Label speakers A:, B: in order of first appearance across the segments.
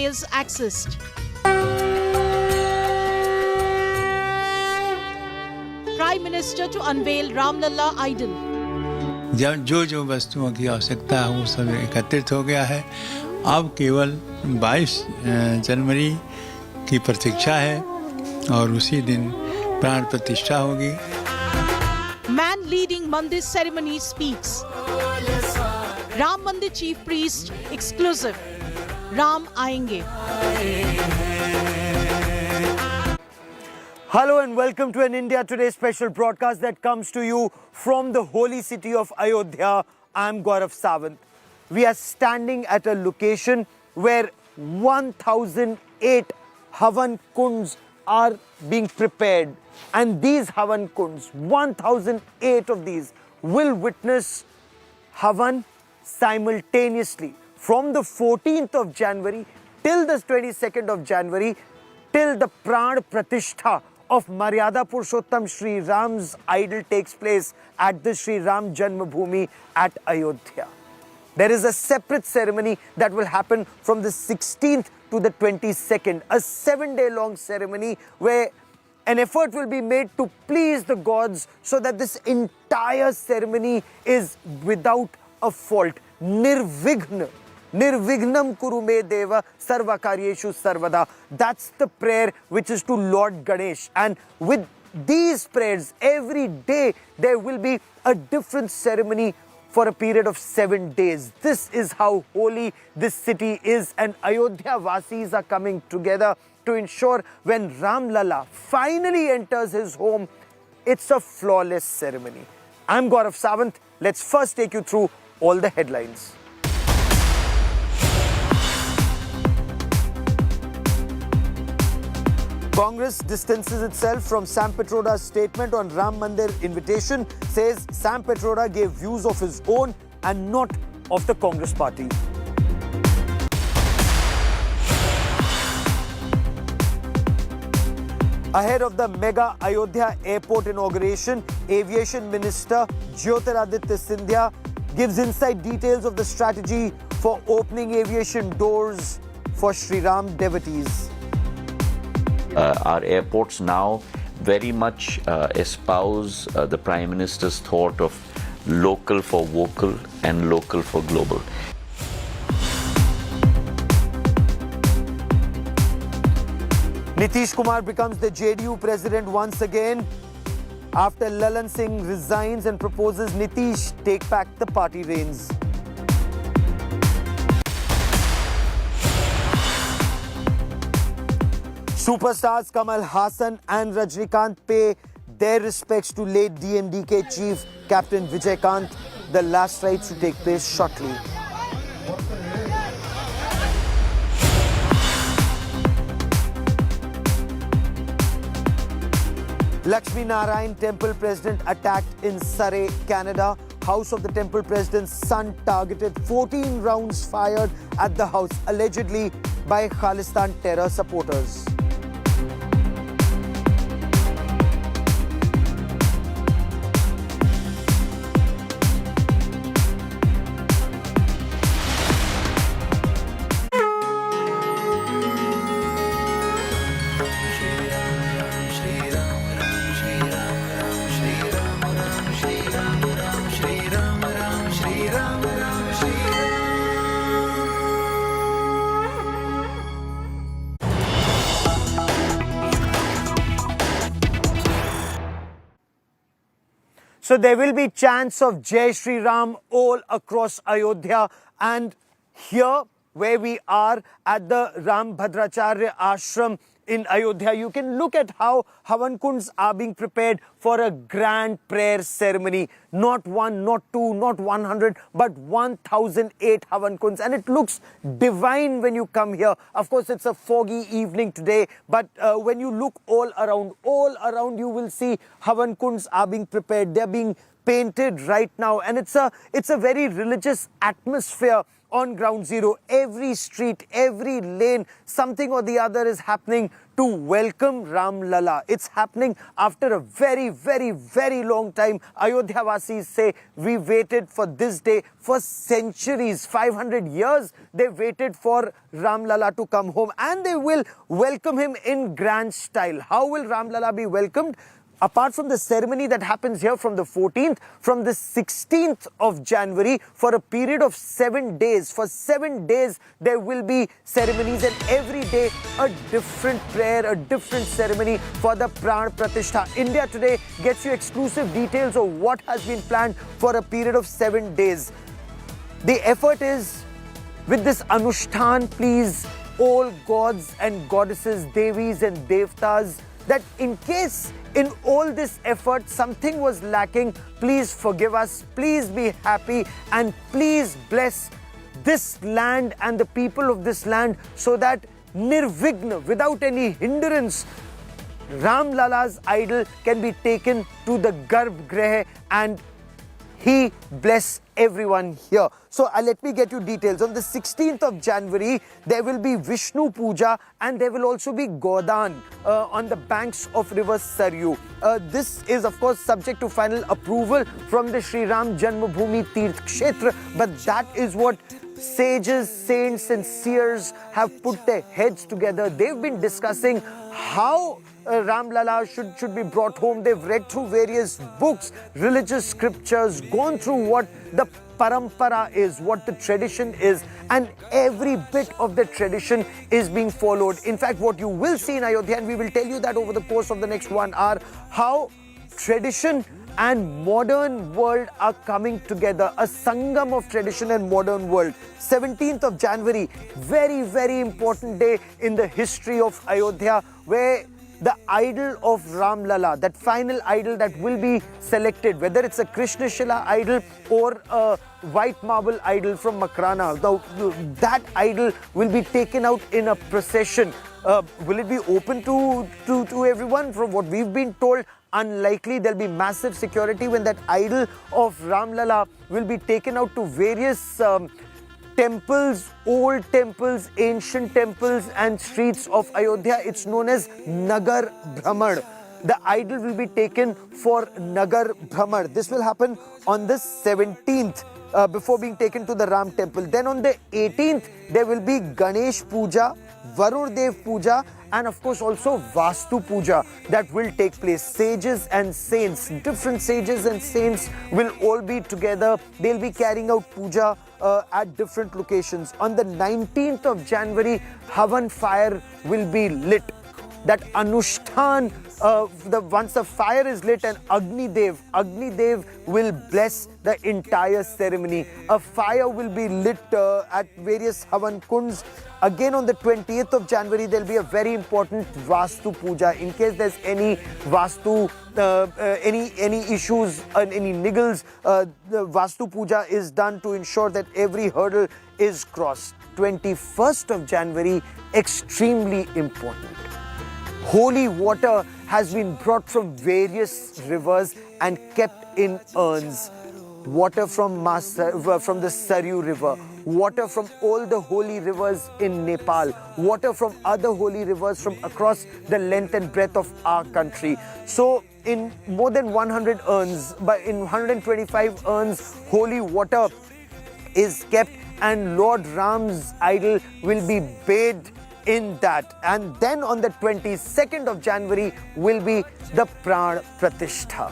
A: trails accessed. Prime Minister to unveil Ramlalla idol.
B: जो वस्तुओं की आवश्यकता है वो सब एकत्रित हो गया है. अब केवल 22 जनवरी की प्रतीक्षा है और उसी दिन प्राण प्रतिष्ठा होगी.
A: Man leading Mandir ceremony speaks. Ram Mandir chief priest exclusive. Ram आएंगे.
C: Hello and welcome to an India Today special broadcast that comes to you from the holy city of Ayodhya. I'm Gaurav Sawant. We are standing at a location where 1008 Havan Kunds are being prepared. And these Havan Kunds, 1008 of these, will witness Havan simultaneously from the 14th of January till the 22nd of January till the Pran Pratishtha of Maryada Purushottam Shri Ram's idol takes place at the Shri Ram Janmabhoomi at Ayodhya. There is a separate ceremony that will happen from the 16th to the 22nd, a 7-day long ceremony where an effort will be made to please the gods so that this entire ceremony is without a fault. Nirvighna. Nirvignam kuru me deva sarvakaryeshu sarvada. That's the prayer which is to Lord Ganesh. And with these prayers, every day there will be a different ceremony for a period of 7 days. This is how holy this city is, and Ayodhya Vasis are coming together to ensure when Ram Lalla finally enters his home, it's a flawless ceremony. I'm Gaurav Sawant. Let's first take you through all the headlines. Congress distances itself from Sam Pitroda's statement on Ram Mandir invitation, says Sam Pitroda gave views of his own and not of the Congress party. Ahead of the mega Ayodhya airport inauguration, Aviation Minister Jyotiraditya Scindia gives inside details of the strategy for opening aviation doors for Shri Ram devotees.
D: Our airports now very much espouse the Prime Minister's thought of local for vocal and local for global.
C: Nitish Kumar becomes the JDU president once again after Lalan Singh resigns and proposes Nitish take back the party reins. Superstars Kamal Haasan and Rajnikant pay their respects to late DMDK chief Captain Vijay Kant. The last rites to take place shortly. Lakshmi Narayan Temple president attacked in Surrey, Canada. House of the temple president's son targeted, 14 rounds fired at the house, allegedly by Khalistan terror supporters. So there will be chants of Jai Shri Ram all across Ayodhya, and here where we are at the Ram Bhadracharya Ashram in Ayodhya, you can look at how Havan Kunds are being prepared for a grand prayer ceremony. Not one, not two, not 100, but 1008 Havan Kunds. And it looks divine when you come here. Of course, it's a foggy evening today, but when you look all around you will see Havan Kunds are being prepared. They're being painted right now, and it's a very religious atmosphere on ground zero. Every street, every lane, something or the other is happening to welcome Ram Lalla. It's happening after a very, very, very long time. Ayodhya Vasis say we waited for this day for centuries, 500 years they waited for Ram Lalla to come home, and they will welcome him in grand style. How will Ram Lalla be welcomed? Apart from the ceremony that happens here from the 14th, from the 16th of January, for a period of 7 days. For 7 days, there will be ceremonies, and every day a different prayer, a different ceremony for the Pran Pratishtha. India Today gets you exclusive details of what has been planned for a period of 7 days. The effort is, with this Anushtan, please, all gods and goddesses, Devis and Devtas, that in case in all this effort something was lacking, please forgive us, please be happy, and please bless this land and the people of this land so that nirvigna, without any hindrance, Ram Lalla's idol can be taken to the Garbh Grah and he bless everyone here. So let me get you details. On the 16th of January, there will be Vishnu Puja, and there will also be Godan on the banks of river Saryu. This is of course subject to final approval from the Sri Ram Janmabhoomi Tirth Kshetra, but that is what sages, saints and seers have put their heads together. They've been discussing how Ram Lalla should be brought home. They've read through various books, religious scriptures, gone through what the parampara is, what the tradition is, and every bit of the tradition is being followed. In fact, what you will see in Ayodhya, and we will tell you that over the course of the next 1 hour, how tradition and modern world are coming together, a sangam of tradition and modern world. 17th of January, very, very important day in the history of Ayodhya, where the idol of Ram Lalla, that final idol that will be selected, whether it's a Krishna Shila idol or a white marble idol from Makrana, that idol will be taken out in a procession. Will it be open to everyone? From what we've been told, unlikely. There'll be massive security when that idol of Ram Lalla will be taken out to various temples, old temples, ancient temples and streets of Ayodhya. It's known as Nagar Brahman. The idol will be taken for Nagar Brahman. This will happen on the 17th before being taken to the Ram Temple. Then on the 18th, there will be Ganesh Puja, Varun Dev Puja, and of course also Vastu Puja that will take place. Sages and saints, different sages and saints will all be together. They'll be carrying out puja at different locations. On the 19th of January, Havan fire will be lit. That Anushtan, once the fire is lit, and Agni Dev will bless the entire ceremony. A fire will be lit at various Havan kunds. Again on the 20th of January, there will be a very important Vastu Puja. In case there's any Vastu, any issues, any niggles, the Vastu Puja is done to ensure that every hurdle is crossed. 21st of January, extremely important. Holy water has been brought from various rivers and kept in urns. Water from the Saryu River, water from all the holy rivers in Nepal, water from other holy rivers from across the length and breadth of our country. So in more than 100 urns, but in 125 urns, holy water is kept, and Lord Ram's idol will be bathed in that. And then on the 22nd of January will be the Pran Pratishtha.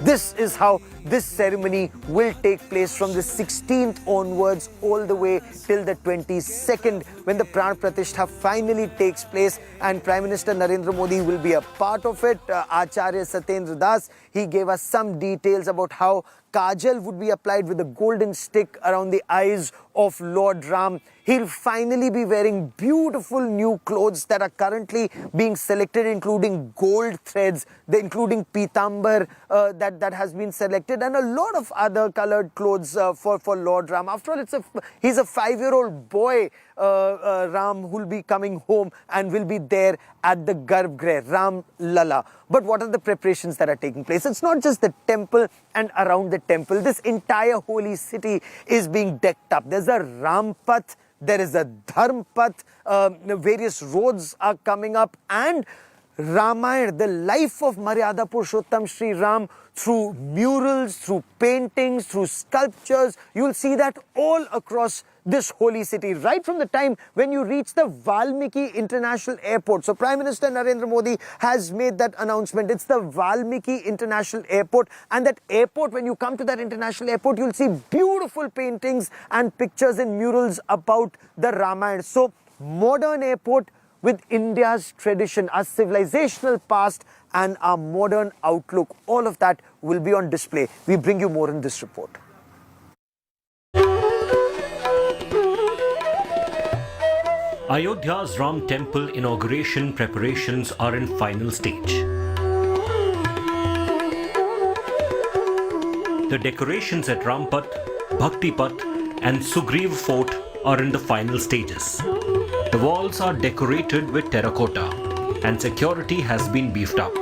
C: This is how this ceremony will take place from the 16th onwards all the way till the 22nd, when the Pran Pratishtha finally takes place, and Prime Minister Narendra Modi will be a part of it. Acharya Satyendra Das, he gave us some details about how kajal would be applied with a golden stick around the eyes of Lord Ram. He'll finally be wearing beautiful new clothes that are currently being selected, including gold threads, including pitambar that has been selected. decorated, and a lot of other colored clothes for Lord Ram. After all, he's a 5-year-old boy, Ram, who will be coming home and will be there at the Garbhagriha, Ram Lalla. But what are the preparations that are taking place? It's not just the temple and around the temple. This entire holy city is being decked up. There's a Ram Path, there is a Dharm Path, various roads are coming up, and Ramayana, the life of Maryada Purushottam Sri Ram, through murals, through paintings, through sculptures, you'll see that all across this holy city, right from the time when you reach the Valmiki International Airport. So Prime Minister Narendra Modi has made that announcement. It's the Valmiki International Airport, and that airport, when you come to that international airport, you'll see beautiful paintings and pictures and murals about the Ramayana. So modern airport with India's tradition, our civilizational past and our modern outlook, all of that will be on display. We bring you more in this report.
E: Ayodhya's Ram Temple inauguration preparations are in final stage. The decorations at Rampath, Bhaktipath and Sugriv Fort are in the final stages. The walls are decorated with terracotta and security has been beefed up.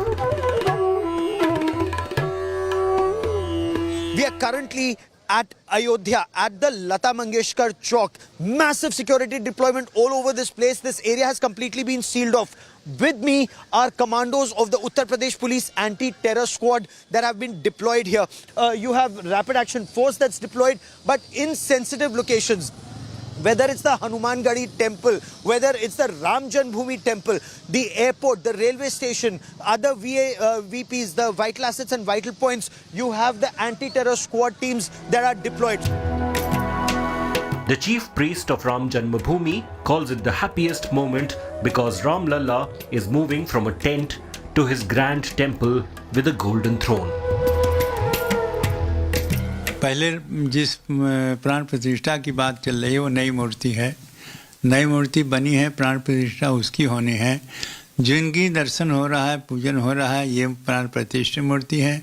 C: We are currently at Ayodhya, at the Lata Mangeshkar Chowk. Massive security deployment all over this place. This area has completely been sealed off. With me are commandos of the Uttar Pradesh Police Anti-Terror Squad that have been deployed here. You have Rapid Action Force that's deployed, but in sensitive locations, whether it's the Hanuman Gadi temple, whether it's the Ram Janmabhoomi temple, the airport, the railway station, other VPs, the vital assets and vital points, you have the anti-terror squad teams that are deployed.
E: The chief priest of Ram Janmabhoomi calls it the happiest moment because Ram Lalla is moving from a tent to his grand temple with a golden throne.
B: पहले जिस प्राण प्रतिष्ठा की बात चल रही है वो नई मूर्ति है, नई मूर्ति बनी है, प्राण प्रतिष्ठा उसकी होनी है। जिनकी दर्शन हो रहा है, पूजन हो रहा है, ये प्राण प्रतिष्ठित मूर्ति है।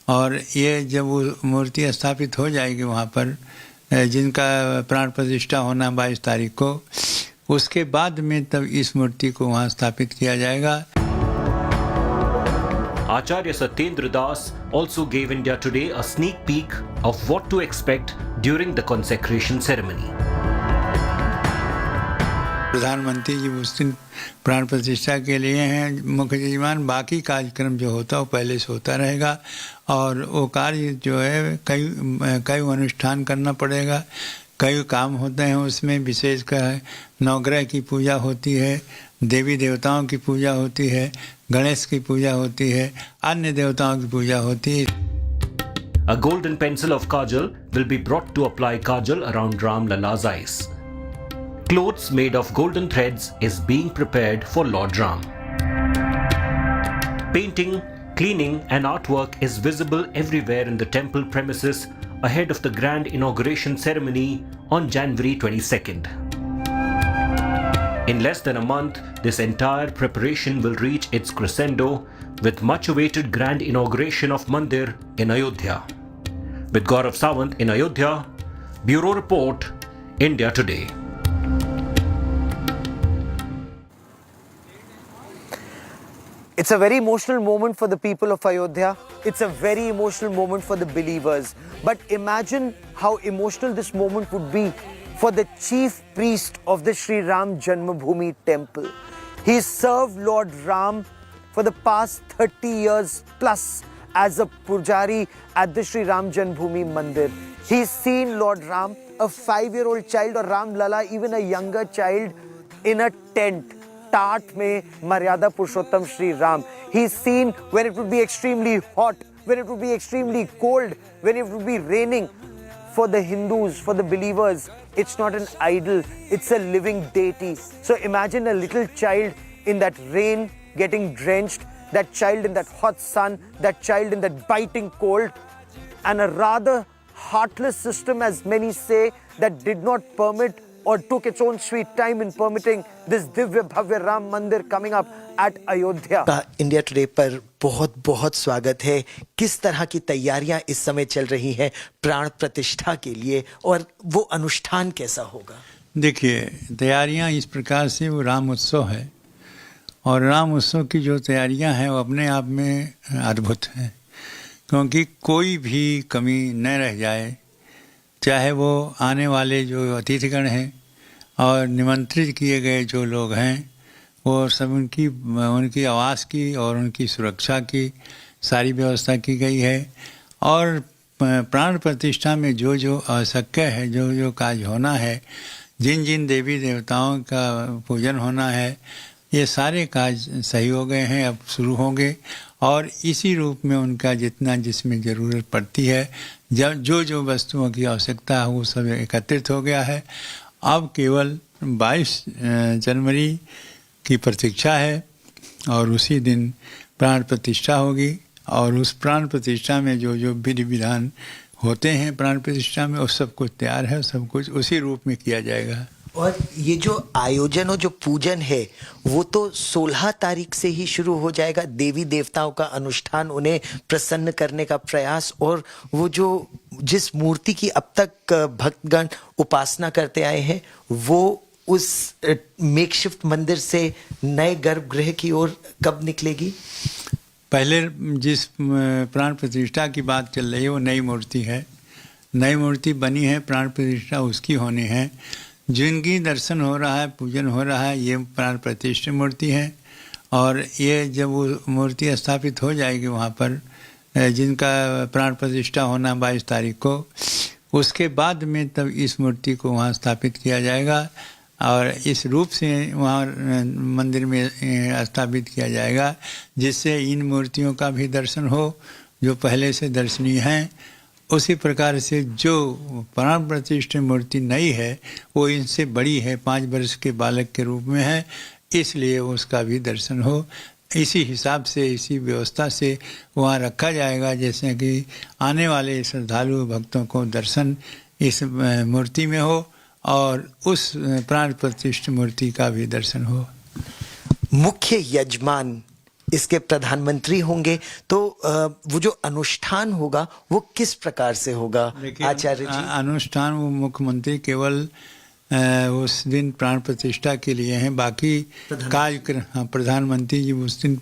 B: और ये जब वो मूर्ति स्थापित हो जाएगी वहाँ पर, जिनका प्राण प्रतिष्ठा होना 22 तारीख को, उसके बाद में तब इस मूर्ति को वहाँ स्थापित किया जाएगा।
E: Acharya Satyendra Das also gave India Today a sneak peek of what to expect during the consecration ceremony.
B: प्रधानमंत्री जी उस दिन प्राण प्रतिष्ठा के लिए हैं मुख्य यजमान। बाकी कार्यक्रम जो होता है वो पहले से होता रहेगा और वो कार्य जो है कई अनुष्ठान करना पड़ेगा, कई काम होते हैं उसमें। विशेषकर नवग्रह की पूजा होती है, देवी देवताओं की पूजा होती है, गणेश की पूजा होती है, अन्य देवताओं की पूजा होती है।
E: A golden pencil of kajal will be brought to apply kajal around Ram Lalla's eyes. Clothes made of golden threads is being prepared for Lord Ram. Painting, cleaning and artwork is visible everywhere in the temple premises ahead of the grand inauguration ceremony on January 22nd. In less than a month, this entire preparation will reach its crescendo with much-awaited grand inauguration of Mandir in Ayodhya. With Gaurav Sawant in Ayodhya, Bureau Report, India Today.
C: It's a very emotional moment for the people of Ayodhya. It's a very emotional moment for the believers. But imagine how emotional this moment would be for the chief priest of the Sri Ram Janmabhoomi temple. He served Lord Ram for the past 30 years plus as a pujari at the Sri Ram Janmabhoomi Mandir. He's seen Lord Ram, a 5-year-old child, or Ram Lalla, even a younger child, in a tent. Tat mein Maryada Purushottam Sri Ram. He's seen when it would be extremely hot, when it would be extremely cold, when it would be raining. For the Hindus, for the believers, it's not an idol, it's a living deity. So imagine a little child in that rain getting drenched, that child in that hot sun, that child in that biting cold, and a rather heartless system, as many say, that did not permit or took its own sweet time in permitting this Divya Bhavya Ram Mandir coming up at Ayodhya.
F: का India today पर बहुत बहुत स्वागत है। किस तरह की तैयारियां इस समय चल रही हैं प्राण प्रतिष्ठा के लिए और वो अनुष्ठान कैसा होगा?
B: देखिए, तैयारियां इस प्रकार से, वो राम उत्सव है और राम उत्सव की जो तैयारियां हैं वो अपने आप में अद्भुत हैं, क्योंकि कोई भी कमी न रह जाए, चाहे वो आने वाले जो अतिथिगण हैं और निमंत्रित किए गए जो लोग हैं, वो सब उनकी आवास की और उनकी सुरक्षा की सारी व्यवस्था की गई है। और प्राण प्रतिष्ठा में जो जो आवश्यक है, जो जो कार्य होना है, जिन जिन देवी देवताओं का पूजन होना है, ये सारे कार्य सही हो गए हैं, अब शुरू होंगे। और इसी रूप में उनका जितना जिसमें ज़रूरत पड़ती है, जब जो जो वस्तुओं की आवश्यकता है वो सब एकत्रित हो गया है। अब केवल 22 जनवरी की प्रतीक्षा है और उसी दिन प्राण प्रतिष्ठा होगी। और उस प्राण प्रतिष्ठा में जो जो विधि विधान होते हैं प्राण प्रतिष्ठा में, वो सब कुछ तैयार है, सब कुछ उसी रूप में किया जाएगा।
F: और ये जो आयोजन और जो पूजन है वो तो 16 तारीख से ही शुरू हो जाएगा। देवी देवताओं का अनुष्ठान, उन्हें प्रसन्न करने का प्रयास, और वो जो जिस मूर्ति की अब तक भक्तगण उपासना करते आए हैं वो उस मेकशिफ्ट मंदिर से नए गर्भगृह की ओर कब निकलेगी?
B: पहले जिस प्राण प्रतिष्ठा की बात चल रही है वो नई मूर्ति है, नई मूर्ति बनी है, प्राण प्रतिष्ठा उसकी होनी है। जिनकी दर्शन हो रहा है, पूजन हो रहा है, ये प्राण प्रतिष्ठित मूर्ति है। और ये जब वो मूर्ति स्थापित हो जाएगी वहाँ पर, जिनका प्राण प्रतिष्ठा होना 22 तारीख को, उसके बाद में तब इस मूर्ति को वहाँ स्थापित किया जाएगा और इस रूप से वहाँ मंदिर में स्थापित किया जाएगा, जिससे इन मूर्तियों का भी दर्शन हो जो पहले से दर्शनीय हैं। उसी प्रकार से जो प्राण प्रतिष्ठित मूर्ति नई है वो इनसे बड़ी है, 5 वर्ष के बालक के रूप में है, इसलिए उसका भी दर्शन हो। इसी हिसाब से, इसी व्यवस्था से वहाँ रखा जाएगा, जैसे कि आने वाले श्रद्धालु भक्तों को दर्शन इस मूर्ति में हो और उस प्राण प्रतिष्ठित मूर्ति का भी दर्शन हो।
F: मुख्य यजमान इसके प्रधानमंत्री होंगे, तो वो जो अनुष्ठान होगा वो किस प्रकार से होगा आचार्य जी?
B: अनुष्ठान वो मुख्यमंत्री केवल उस दिन प्राण प्रतिष्ठा के लिए हैं, बाकी कार्यक्रम प्रधानमंत्री जी उस दिन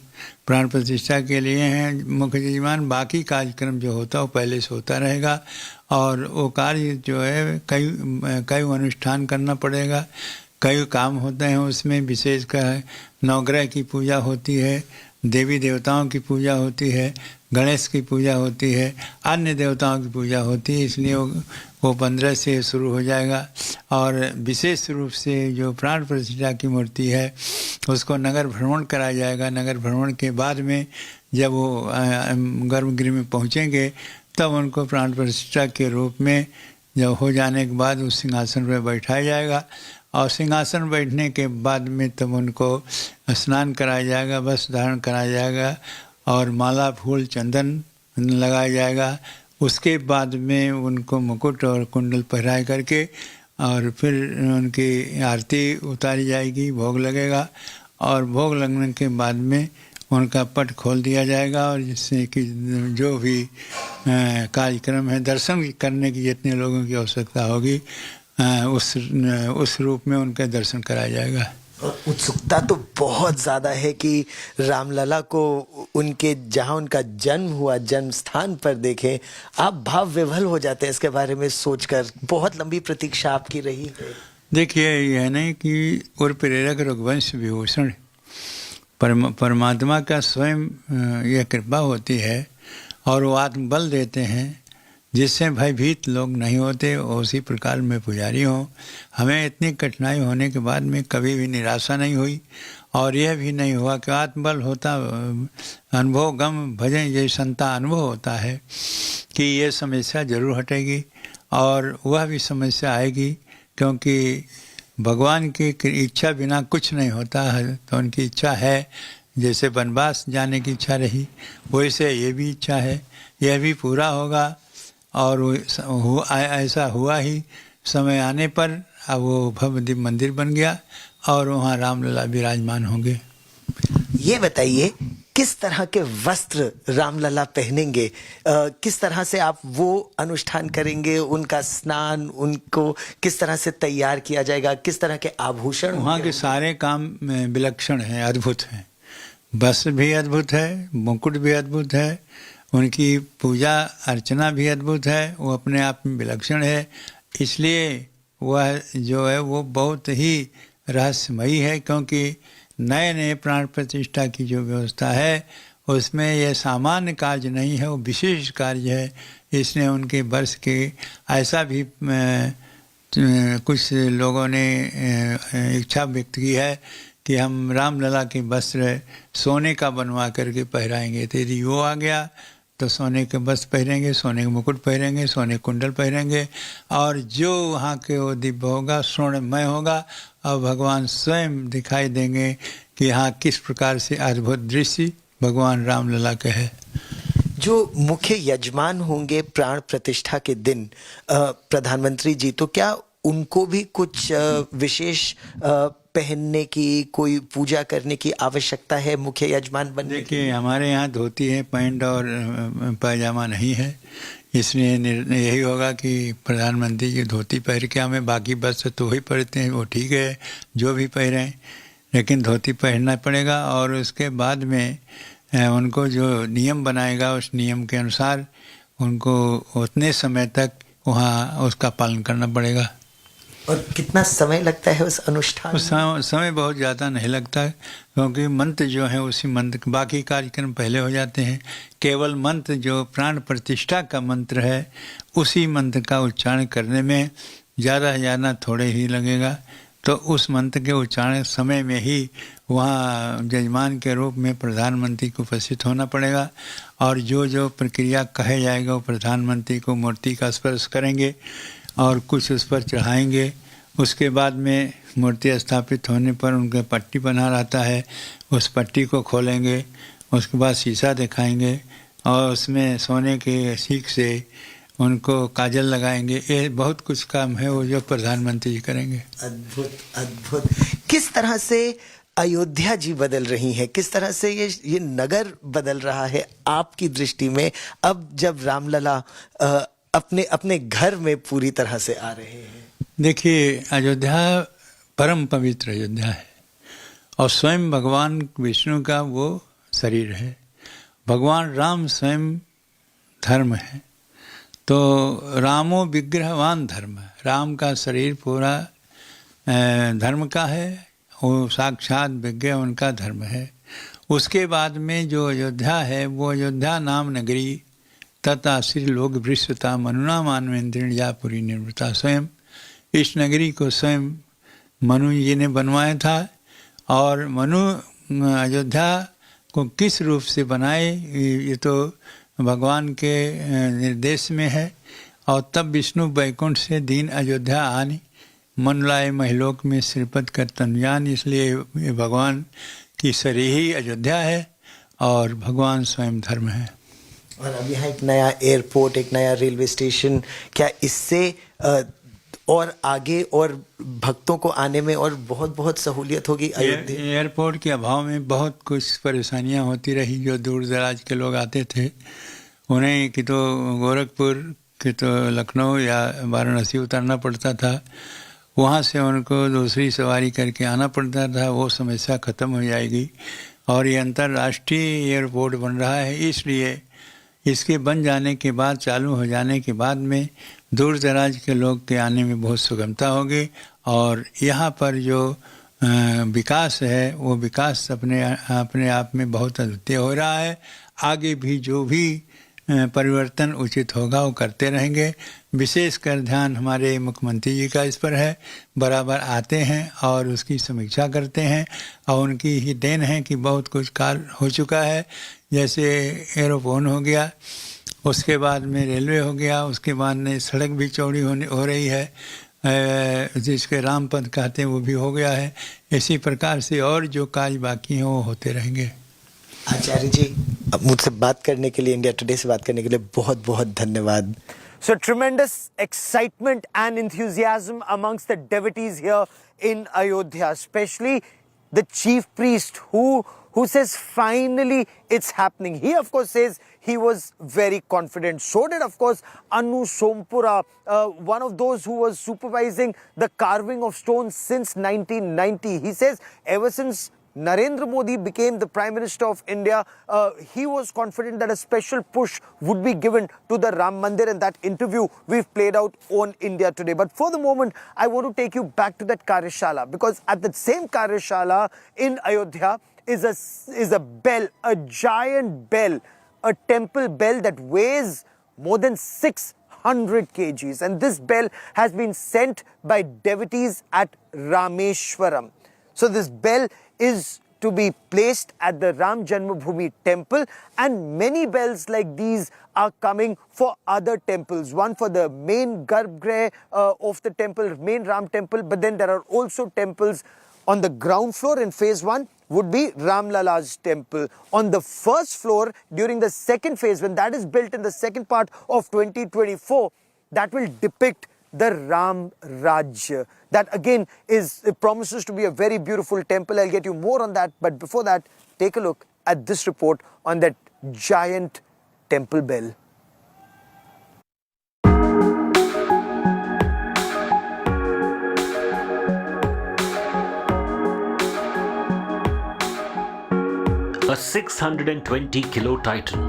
B: प्राण प्रतिष्ठा के लिए हैं मुख्य यजमान। बाकी कार्यक्रम जो होता है वो पहले से होता रहेगा और वो कार्य जो है कई अनुष्ठान करना पड़ेगा, कई काम होते हैं उसमें। विशेषकर नवग्रह की पूजा होती है, देवी देवताओं की पूजा होती है, गणेश की पूजा होती है, अन्य देवताओं की पूजा होती है, इसलिए वो 15 से शुरू हो जाएगा। और विशेष रूप से जो प्राण प्रतिष्ठा की मूर्ति है उसको नगर भ्रमण कराया जाएगा। नगर भ्रमण के बाद में जब वो गर्भगृह में पहुँचेंगे तब उनको प्राण प्रतिष्ठा के रूप में जब हो जाने के बाद उस सिंहासन पर बैठाया जाएगा और सिंहासन बैठने के बाद में तब उनको स्नान कराया जाएगा, वस्त्र धारण कराया जाएगा और माला फूल चंदन लगाया जाएगा। उसके बाद में उनको मुकुट और कुंडल पहराए करके और फिर उनकी आरती उतारी जाएगी, भोग लगेगा और भोग लगने के बाद में उनका पट खोल दिया जाएगा और जिससे कि जो भी कार्यक्रम है, दर्शन करने की जितने लोगों की आवश्यकता होगी उस रूप में उनका दर्शन कराया जाएगा।
F: और उत्सुकता तो बहुत ज़्यादा है कि रामलला को उनके जहाँ उनका जन्म हुआ, जन्म स्थान पर देखें। आप भाव विभल हो जाते हैं इसके बारे में सोचकर। बहुत लंबी प्रतीक्षा आपकी रही है।
B: देखिए, यह नहीं कि और प्रेरक रघुवंश विभूषण परमात्मा का स्वयं यह कृपा होती है और वो आत्मबल देते हैं जिससे भयभीत लोग नहीं होते। उसी प्रकार में पुजारी हूँ। हमें इतनी कठिनाई होने के बाद में कभी भी निराशा नहीं हुई और यह भी नहीं हुआ कि आत्मबल होता, अनुभव गम भजन ये संता अनुभव होता है कि ये समस्या जरूर हटेगी और वह भी समस्या आएगी, क्योंकि भगवान की इच्छा बिना कुछ नहीं होता है। तो उनकी इच्छा है, जैसे वनवास जाने की इच्छा रही वैसे ये भी इच्छा है, यह भी पूरा होगा और ऐसा हुआ ही। समय आने पर अब वो भव्य दिव्य मंदिर बन गया और वहाँ रामलला विराजमान होंगे।
F: ये बताइए किस तरह के वस्त्र रामलला पहनेंगे, किस तरह से आप वो अनुष्ठान करेंगे, उनका स्नान, उनको किस तरह से तैयार किया जाएगा, किस तरह के आभूषण?
B: वहाँ के सारे काम विलक्षण हैं, अद्भुत हैं। वस्त्र भी अद्भुत है, मुकुट भी अद्भुत है, उनकी पूजा अर्चना भी अद्भुत है, वो अपने आप में विलक्षण है। इसलिए वह जो है वो बहुत ही रहस्यमयी है, क्योंकि नए नए प्राण प्रतिष्ठा की जो व्यवस्था है उसमें यह सामान्य कार्य नहीं है, वो विशेष कार्य है। इसने उनके वर्ष के ऐसा भी कुछ लोगों ने इच्छा व्यक्त की है कि हम रामलला के वस्त्र सोने का बनवा करके पहराएंगे। तो यदि वो आ गया तो सोने के वस्त्र पहनेंगे, सोने के मुकुट पहनेंगे, सोने कुंडल पहनेंगे, और जो वहाँ के वो दिव्य होगा, स्वर्णमय होगा, और भगवान स्वयं दिखाई देंगे कि यहाँ किस प्रकार से अद्भुत दृश्य भगवान रामलला के है।
F: जो मुख्य यजमान होंगे प्राण प्रतिष्ठा के दिन प्रधानमंत्री जी, तो क्या उनको भी कुछ विशेष पहनने की, कोई पूजा करने की आवश्यकता है मुख्य यजमान बनने?
B: देखिए, हमारे यहाँ धोती है, पैंट और पैजामा नहीं है, इसलिए निर्णय यही होगा कि प्रधानमंत्री जी धोती पहन के हमें, बाकी वस्त्र तो वही पहनते हैं, वो ठीक है जो भी पहने, लेकिन धोती पहनना पड़ेगा। और उसके बाद में उनको जो नियम बनाएगा उस नियम के अनुसार उनको उतने समय तक वहाँ उसका पालन करना पड़ेगा।
F: और कितना समय लगता है उस अनुष्ठान?
B: उस समय बहुत ज़्यादा नहीं लगता, क्योंकि मंत्र जो है उसी मंत्र, बाकी कार्यक्रम पहले हो जाते हैं। केवल मंत्र जो प्राण प्रतिष्ठा का मंत्र है उसी मंत्र का उच्चारण करने में ज़्यादा से ज़्यादा थोड़े ही लगेगा। तो उस मंत्र के उच्चारण समय में ही वहाँ जजमान के रूप में प्रधानमंत्री को उपस्थित होना पड़ेगा, और जो जो प्रक्रिया कहे जाएगा वो प्रधानमंत्री को मूर्ति का स्पर्श करेंगे और कुछ उस पर चढ़ाएंगे। उसके बाद में मूर्ति स्थापित होने पर उनके पट्टी बना रहता है, उस पट्टी को खोलेंगे, उसके बाद शीशा दिखाएंगे और उसमें सोने के सीख से उनको काजल लगाएंगे। ये बहुत कुछ काम है वो जो प्रधानमंत्री जी करेंगे।
F: अद्भुत अद्भुत। किस तरह से अयोध्या जी बदल रही हैं, किस तरह से ये नगर बदल रहा है आपकी दृष्टि में, अब जब रामलला अपने अपने घर में पूरी तरह से आ रहे हैं?
B: देखिए, अयोध्या परम पवित्र अयोध्या है और स्वयं भगवान विष्णु का वो शरीर है। भगवान राम स्वयं धर्म है, तो रामो विग्रहवान धर्म है। राम का शरीर पूरा धर्म का है, वो साक्षात विग्रह उनका धर्म है। उसके बाद में जो अयोध्या है वो अयोध्या नाम नगरी तथा श्री लोग वृषता मनुना मानवेंद्रिया पुरी निर्वृता। स्वयं इस नगरी को स्वयं मनु जी ने बनवाया था, और मनु अयोध्या को किस रूप से बनाए ये तो भगवान के निर्देश में है। और तब विष्णु वैकुंठ से दीन अयोध्या आनी, मन लाए महिलोक में श्रीपद कर तनुजान। इसलिए ये भगवान की शरीर ही अयोध्या है और भगवान स्वयं धर्म है।
F: और अब यहाँ एक नया एयरपोर्ट, एक नया रेलवे स्टेशन, क्या इससे और आगे और भक्तों को आने में और बहुत बहुत सहूलियत होगी अयोध्या?
B: एयरपोर्ट के अभाव में बहुत कुछ परेशानियाँ होती रही। जो दूर दराज के लोग आते थे उन्हें कि तो गोरखपुर कि तो लखनऊ या वाराणसी उतरना पड़ता था, वहाँ से उनको दूसरी सवारी करके आना पड़ता था। वो समस्या ख़त्म हो जाएगी और ये अंतर्राष्ट्रीय एयरपोर्ट बन रहा है, इसलिए इसके बन जाने के बाद, चालू हो जाने के बाद में दूर दराज के लोग के आने में बहुत सुगमता होगी। और यहाँ पर जो विकास है वो विकास अपने आप में बहुत अद्वितीय हो रहा है। आगे भी जो भी परिवर्तन उचित होगा वो करते रहेंगे। विशेषकर ध्यान हमारे मुख्यमंत्री जी का इस पर है, बराबर आते हैं और उसकी समीक्षा करते हैं, और उनकी ही देन है कि बहुत कुछ कार्य हो चुका है। जैसे एयरपोर्ट हो गया, उसके बाद में रेलवे हो गया, उसके बाद में सड़क भी चौड़ी हो रही है, जिसके राम पथ कहते हैं वो भी हो गया है। इसी प्रकार से और जो कार्य बाकी हैं वो होते रहेंगे।
F: आचार्य जी, मुझसे बात करने के लिए, इंडिया टुडे से बात करने के लिए बहुत बहुत धन्यवाद।
C: So tremendous excitement and enthusiasm amongst the devotees here in Ayodhya, especially the chief priest who says finally it's happening. He of course says he was very confident. So did of course Anu Sompura, one of those who was supervising the carving of stones since 1990. He says ever since Narendra Modi became the Prime Minister of India, he was confident that a special push would be given to the Ram Mandir, and that interview we've played out on India Today. But for the moment, I want to take you back to that Karyashala, because at the same Karyashala in Ayodhya is a bell, a giant bell, a temple bell that weighs more than 600 kgs. And this bell has been sent by devotees at Rameshwaram. So this bell is to be placed at the Ram Janmabhoomi temple, and many bells like these are coming for other temples. One for the main Garbhagriha of the temple, main Ram temple, but then there are also temples on the ground floor. In phase 1 would be Ram Lala's temple. On the first floor, during the second phase, when that is built in the second part of 2024, that will depict the Ram Rajya. That again it promises to be a very beautiful temple. I'll get you more on that, but before that, take a look at this report on that giant temple bell.
E: A 620 kilo titan,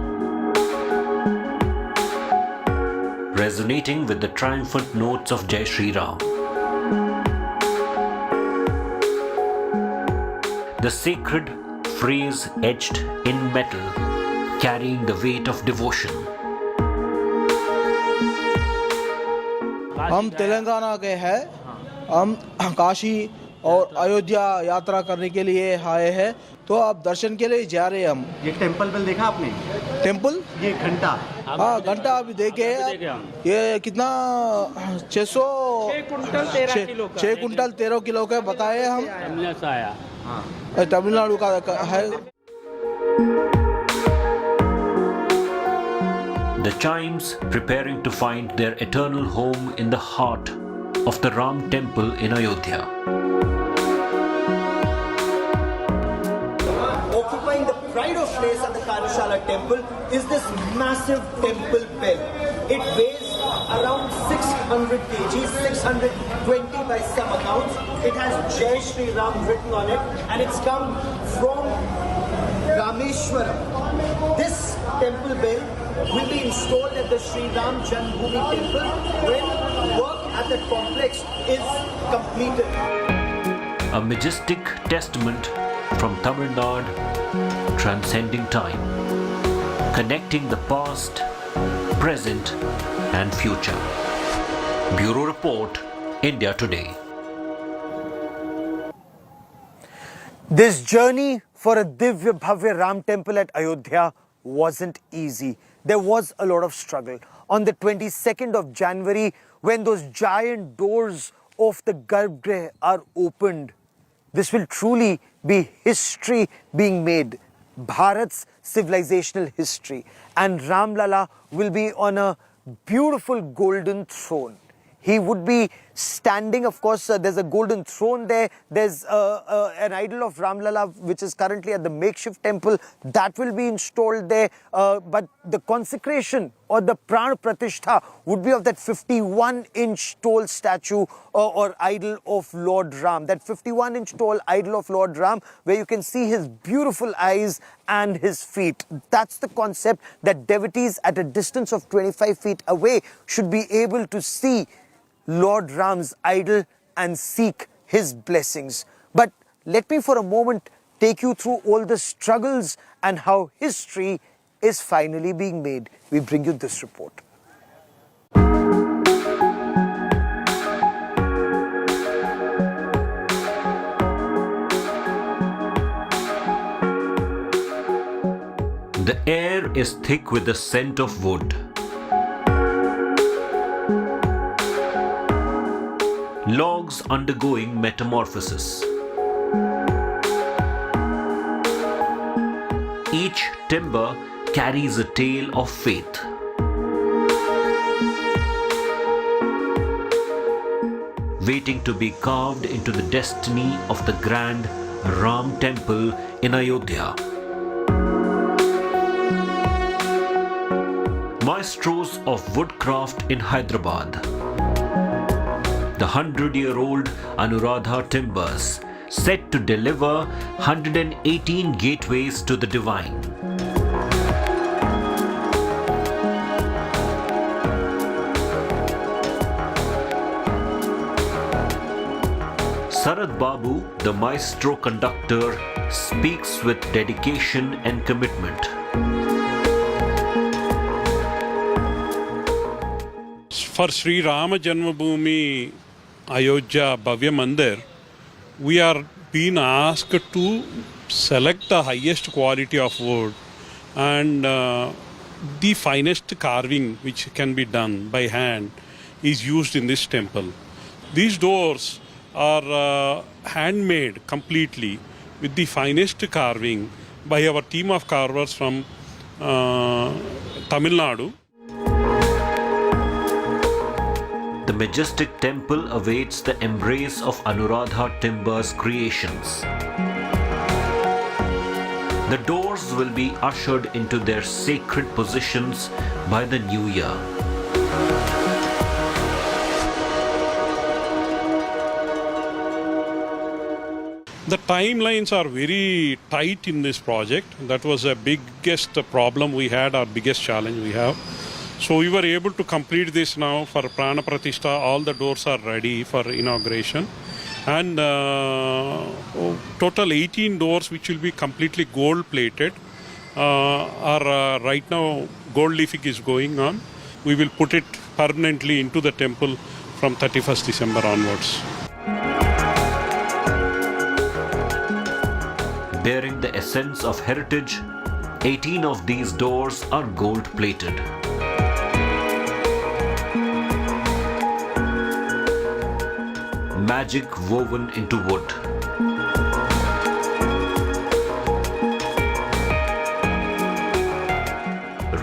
E: resonating with the triumphant notes of Jai Shri Ram. The sacred phrase etched in metal, carrying the weight of devotion.
G: हम तेलंगाना के हैं, हम काशी और अयोध्या यात्रा करने के लिए आए हैं, तो आप दर्शन के लिए जा रहे हैं हम।
H: ये टेम्पल बेल देखा आपने?
G: टेम्पल?
H: ये घंटा।
G: हाँ, घंटा अभी देखे। ये कितना 600 6 कुंटल 13 किलो का बताए हम। तमिलनाडु का है।
E: The chimes preparing to find their eternal home in the heart of the Ram Temple in Ayodhya.
C: Occupying the pride of place at the Karyashala temple is this massive temple bell. It weighs around 600 kg, 620 by some accounts. It has Jai Shri Ram written on it, and it's come from Rameshwaram. This temple bell will be installed at the Sri Ram Janmabhoomi temple when work at the complex is completed.
E: A majestic testament from Tamil Nadu, transcending time, connecting the past, present and future. Bureau Report, India Today.
C: This journey for a Divya Bhavya Ram temple at Ayodhya wasn't easy. There was a lot of struggle. On the 22nd of January, when those giant doors of the Garbhagriha are opened, this will truly be history being made, Bharat's civilizational history. And Ram Lala will be on a beautiful golden throne. He would be standing, of course, there's a golden throne there. There's an idol of Ram Lala, which is currently at the makeshift temple. That will be installed there. But the consecration or the Pran Pratishtha would be of that 51-inch tall statue or idol of Lord Ram. That 51-inch tall idol of Lord Ram, where you can see his beautiful eyes and his feet. That's the concept, that devotees at a distance of 25 feet away should be able to see Lord Ram's idol and seek his blessings. But let me for a moment take you through all the struggles and how history is finally being made. We bring you this report.
E: The air is thick with the scent of wood. Logs undergoing metamorphosis. Each timber carries a tale of faith. waiting to be carved into the destiny of the grand Ram Temple in Ayodhya. Maestros of woodcraft in Hyderabad. The 100-year-old Anuradha timbers, set to deliver 118 gateways to the divine. Sarad Babu, the maestro conductor, speaks with dedication and commitment.
H: For Sri Rama Janmabhoomi Ayodhya Bhavya Mandir, we are being asked to select the highest quality of wood and the finest carving which can be done by hand is used in this temple. These doors are handmade completely with the finest carving by our team of carvers from Tamil Nadu.
E: The majestic temple awaits the embrace of Anuradha Timber's creations. The doors will be ushered into their sacred positions by the new year.
H: The timelines are very tight in this project. That was the biggest problem we had, our biggest challenge we have. So we were able to complete this now for Pran Pratishtha. All the doors are ready for inauguration. And total 18 doors which will be completely gold plated are right now gold leafing is going on. We will put it permanently into the temple from 31st December onwards.
E: Bearing the essence of heritage, 18 of these doors are gold plated. Magic woven into wood.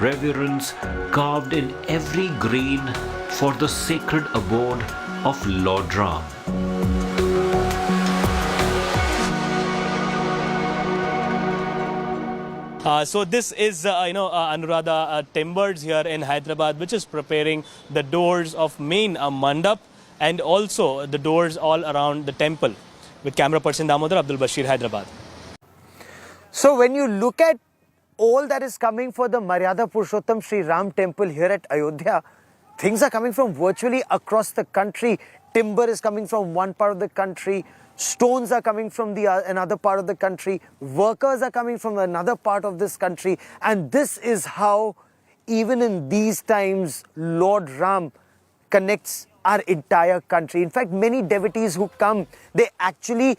E: Reverence carved in every grain for the sacred abode of Lord Ram.
I: So this is, Anuradha Timbers here in Hyderabad, which is preparing the doors of main mandap and also the doors all around the temple. With camera person Damodar, Abdul Bashir, Hyderabad.
C: So when you look at all that is coming for the Maryada Purushottam Sri Ram Temple here at Ayodhya, things are coming from virtually across the country. Timber is coming from one part of the country. Stones are coming from another part of the country. Workers are coming from another part of this country. And this is how, even in these times, Lord Ram connects our entire country. In fact, many devotees who come, they actually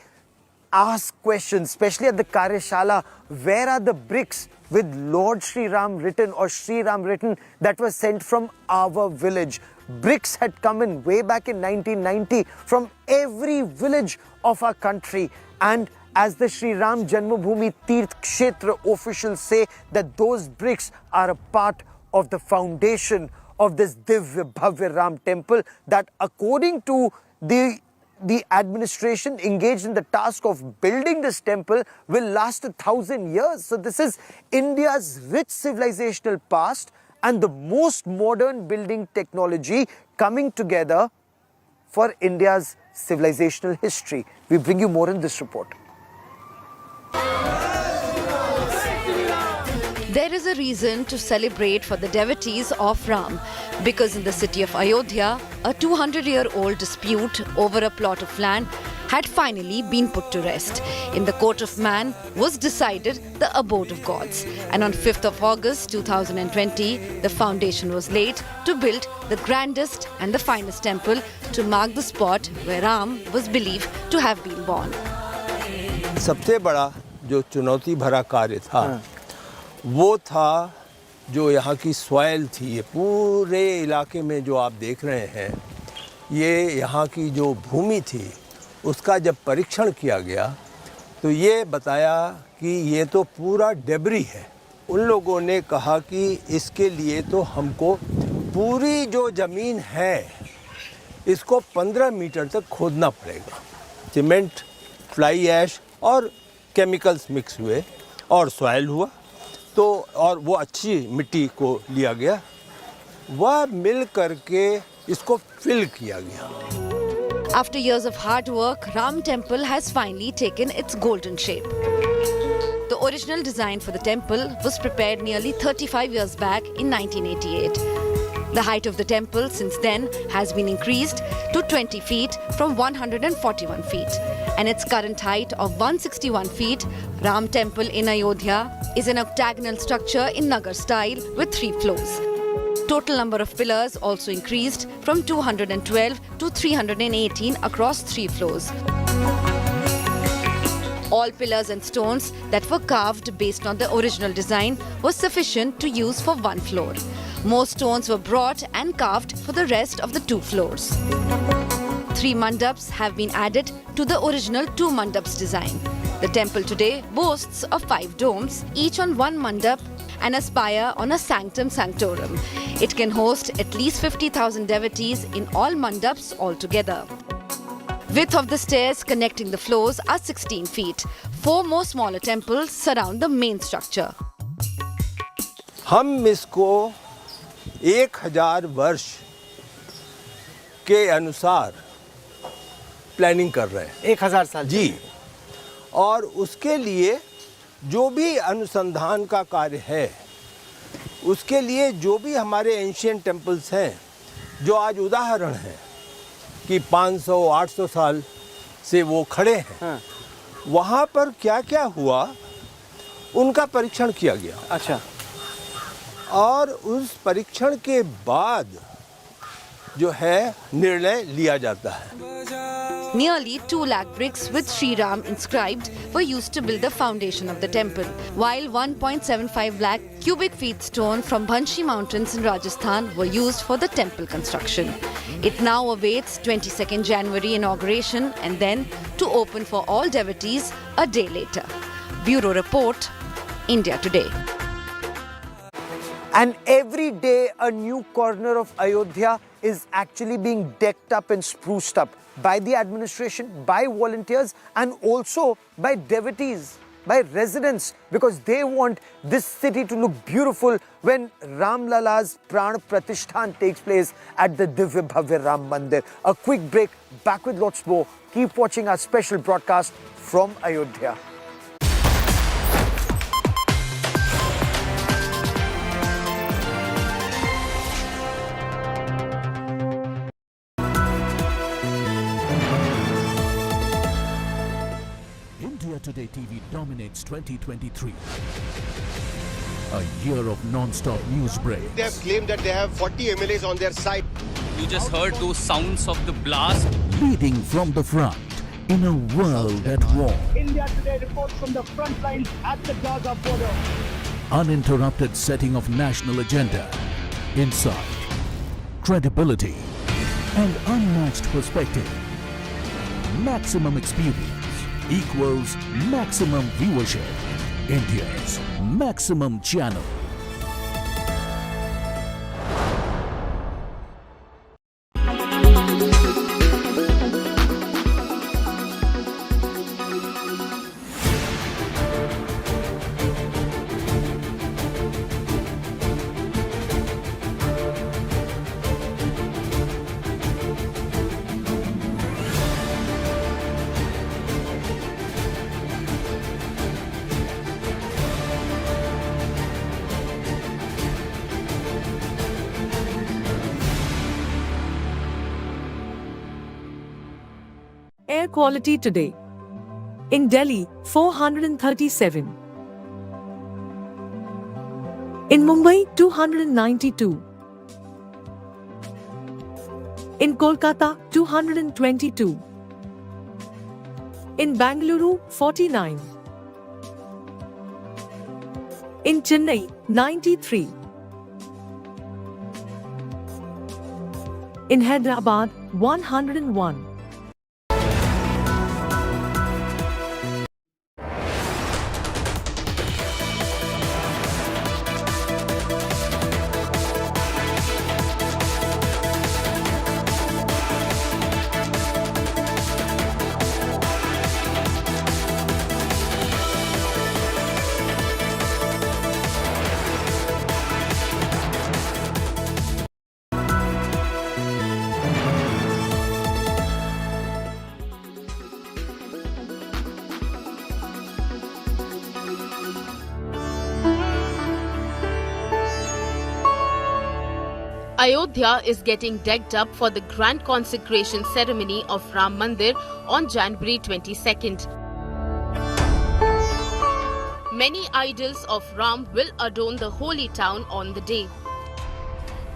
C: ask questions, especially at the Karyashala, where are the bricks with Lord Sri Ram written or Sri Ram written that was sent from our village? Bricks had come in way back in 1990 from every village of our country. And as the Sri Ram Janmabhoomi Tirth Kshetra officials say, that those bricks are a part of the foundation of this Divya Bhavya Ram Temple, that according to the administration engaged in the task of building this temple will last 1,000 years. So this is India's rich civilizational past and the most modern building technology coming together for India's civilizational history. We bring you more in this report.
J: There is a reason to celebrate for the devotees of Ram, because in the city of Ayodhya, a 200-year-old dispute over a plot of land had finally been put to rest. In the court of man was decided the abode of gods. And on 5th of August 2020, the foundation was laid to build the grandest and the finest temple to mark the spot where Ram was believed to have been born.
K: सबसे बड़ा जो चुनौती भरा कार्य था वो था जो यहाँ की सॉइल थी। ये पूरे इलाके में जो आप देख रहे हैं, ये यहाँ की जो भूमि थी उसका जब परीक्षण किया गया तो ये बताया कि ये तो पूरा डेब्री है। उन लोगों ने कहा कि इसके लिए तो हमको पूरी जो ज़मीन है इसको 15 मीटर तक खोदना पड़ेगा। सीमेंट, फ्लाई ऐश और केमिकल्स मिक्स हुए और सॉइल हुआ, तो और वो अच्छी मिट्टी को लिया गया, वह मिल करके इसको फिल किया गया।
J: After years of hard work, Ram Temple has finally taken its golden shape. The original design for the temple was prepared nearly 35 years back in 1988. The height of the temple since then has been increased to 20 feet from 141 feet. And its current height of 161 feet, Ram Temple in Ayodhya is an octagonal structure in Nagar style with 3 floors. Total number of pillars also increased from 212 to 318 across 3 floors. All pillars and stones that were carved based on the original design were sufficient to use for 1 floor. More stones were brought and carved for the rest of the 2 floors. 3 mandaps have been added to the original 2 mandaps design. The temple today boasts of 5 domes, each on 1 mandap, and a spire on a sanctum sanctorum. It can host at least 50,000 devotees in all mandaps altogether. Width of the stairs connecting the floors are 16 feet. 4 more smaller temples surround the main structure.
K: हम इसको 1000 वर्ष के अनुसार planning कर रहे हैं।
C: 1000 साल
K: जी, और उसके लिए जो भी अनुसंधान का कार्य है, उसके लिए जो भी हमारे एंशिएंट टेम्पल्स हैं, जो आज उदाहरण हैं कि 500-800 साल से वो खड़े हैं, हाँ। वहाँ पर क्या क्या हुआ उनका परीक्षण किया गया।
C: अच्छा।
K: और उस परीक्षण के बाद जो है निर्णय लिया जाता है।
J: Nearly 2 lakh bricks with Sri Ram inscribed were used to build the foundation of the temple, while 1.75 lakh cubic feet stone from Bhanshi Mountains in Rajasthan were used for the temple construction. It now awaits 22nd January inauguration and then to open for all devotees a day later. Bureau Report, India Today.
C: And every day a new corner of Ayodhya is actually being decked up and spruced up by the administration, by volunteers, and also by devotees, by residents, because they want this city to look beautiful when Ram Lala's Pran Pratishtha takes place at the Divya Bhavya Ram Mandir. A quick break, back with lots more. Keep watching our special broadcast from Ayodhya.
L: Today TV dominates 2023. A year of non-stop news breaks.
M: They have claimed that they have 40 MLAs on their side.
N: You just heard those sounds of the blast.
L: Leading from the front in a world at war.
O: India Today reports from the front lines at the Gaza border.
L: Uninterrupted setting of national agenda. Insight, credibility, and unmatched perspective. Maximum experience equals maximum viewership. India's maximum channel.
P: Air quality today. In Delhi, 437. In Mumbai, 292. In Kolkata, 222. In Bangalore, 49. In Chennai, 93. In Hyderabad, 101.
Q: Ayodhya is getting decked up for the grand consecration ceremony of Ram Mandir on January 22nd. Many idols of Ram will adorn the holy town on the day.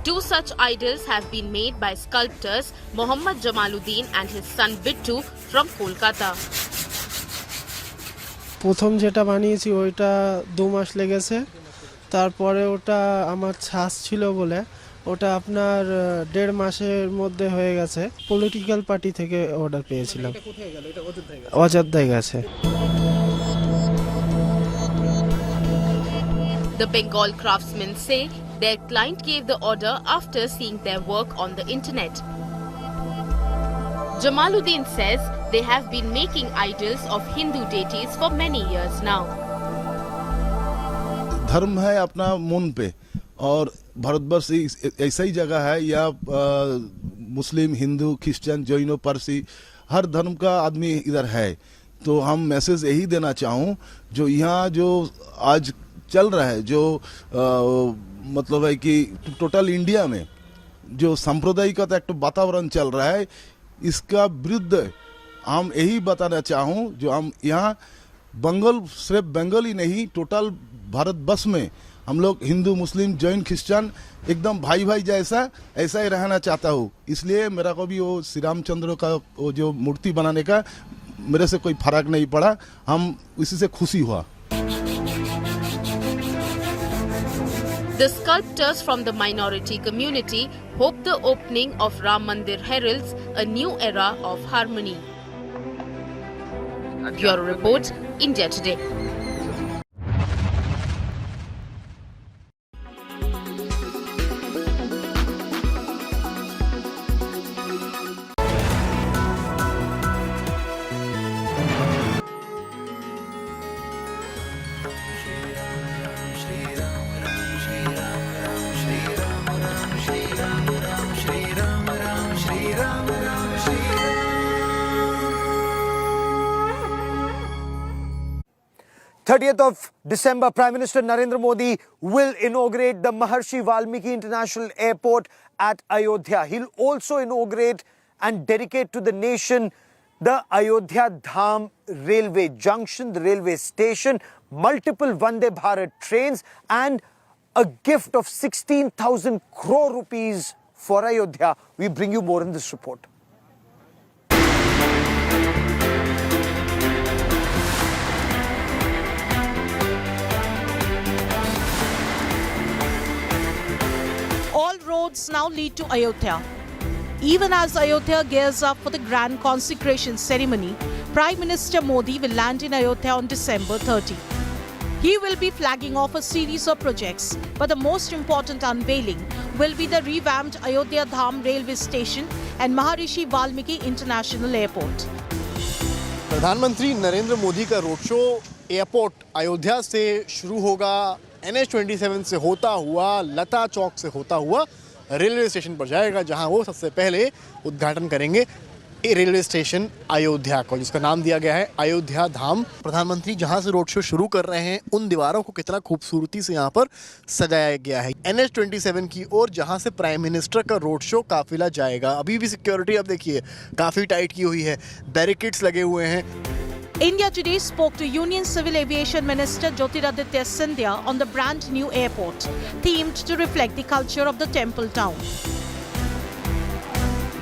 Q: 2 such idols have been made by sculptors Mohammad Jamaluddin and his son Bittu from Kolkata.
R: প্রথম যেটা বানিয়েছি ওইটা 2 মাস লেগেছে, তারপরে ওটা আমার ছাস ছিল বলে ওটা আপনার 1.5 মাসের মধ্যে হয়ে গেছে। পলিটিক্যাল পার্টি থেকে অর্ডার পেয়েছিলাম। এটা কোথায় গেল? এটা অযোধ্যায় গেছে।
Q: The Bengal craftsmen say their client gave the order after seeing their work on the internet. Jamaluddin says they have been making idols of Hindu deities for many years now.
S: धर्म है अपना मन पे, और भारतवर्ष ऐसा ही जगह है, या मुस्लिम, हिंदू, क्रिश्चियन, जैनो, पारसी, हर धर्म का आदमी इधर है। तो हम मैसेज यही देना चाहूँ, जो यहाँ जो आज चल रहा है, जो मतलब है कि टोटल इंडिया में जो सांप्रदायिकता एक वातावरण चल रहा है, इसका विरुद्ध हम यही बताना चाहूँ, जो हम यहाँ सिर्फ बंगाल ही नहीं, टोटल भारतवर्ष में हम लोग हिंदू, मुस्लिम, जैन, क्रिश्चियन एकदम भाई भाई जैसा ऐसा ही रहना चाहता हूँ। इसलिए मेरा को भी वो श्री रामचंद्र का वो जो मूर्ति बनाने का मेरे से कोई फर्क नहीं पड़ा, हम इसी से खुशी हुआ।
Q: The sculptors from the minority community hope the opening of Ram Mandir heralds a new era of harmony. Bureau Report, India Today.
C: December, Prime Minister Narendra Modi will inaugurate the Maharshi Valmiki International Airport at Ayodhya. He'll also inaugurate and dedicate to the nation the Ayodhya Ram railway junction, the railway station, multiple Vande Bharat trains, and a gift of 16,000 crore rupees for Ayodhya. We bring you more in this report.
A: All roads now lead to Ayodhya. Even as Ayodhya gears up for the grand consecration ceremony, Prime Minister Modi will land in Ayodhya on December 30. He will be flagging off a series of projects, but the most important unveiling will be the revamped Ayodhya Ram railway station and Maharishi Valmiki International Airport.
T: प्रधानमंत्री नरेंद्र मोदी का road show airport Ayodhya से शुरू होगा, NH27 से होता हुआ, लता चौक से होता हुआ रेलवे स्टेशन पर जाएगा, जहां वो सबसे पहले उद्घाटन करेंगे ये रेलवे स्टेशन अयोध्या को, जिसका नाम दिया गया है अयोध्या धाम। प्रधानमंत्री जहां से रोड शो शुरू कर रहे हैं, उन दीवारों को कितना खूबसूरती से यहां पर सजाया गया है। NH27 की ओर जहां से प्राइम मिनिस्टर का रोड शो काफिला जाएगा। अभी भी सिक्योरिटी आप देखिए काफ़ी टाइट की हुई है, बैरिकेड्स लगे हुए हैं।
A: India Today spoke to Union Civil Aviation Minister Jyotiraditya Scindia on the brand new airport, themed to reflect the culture of the temple town.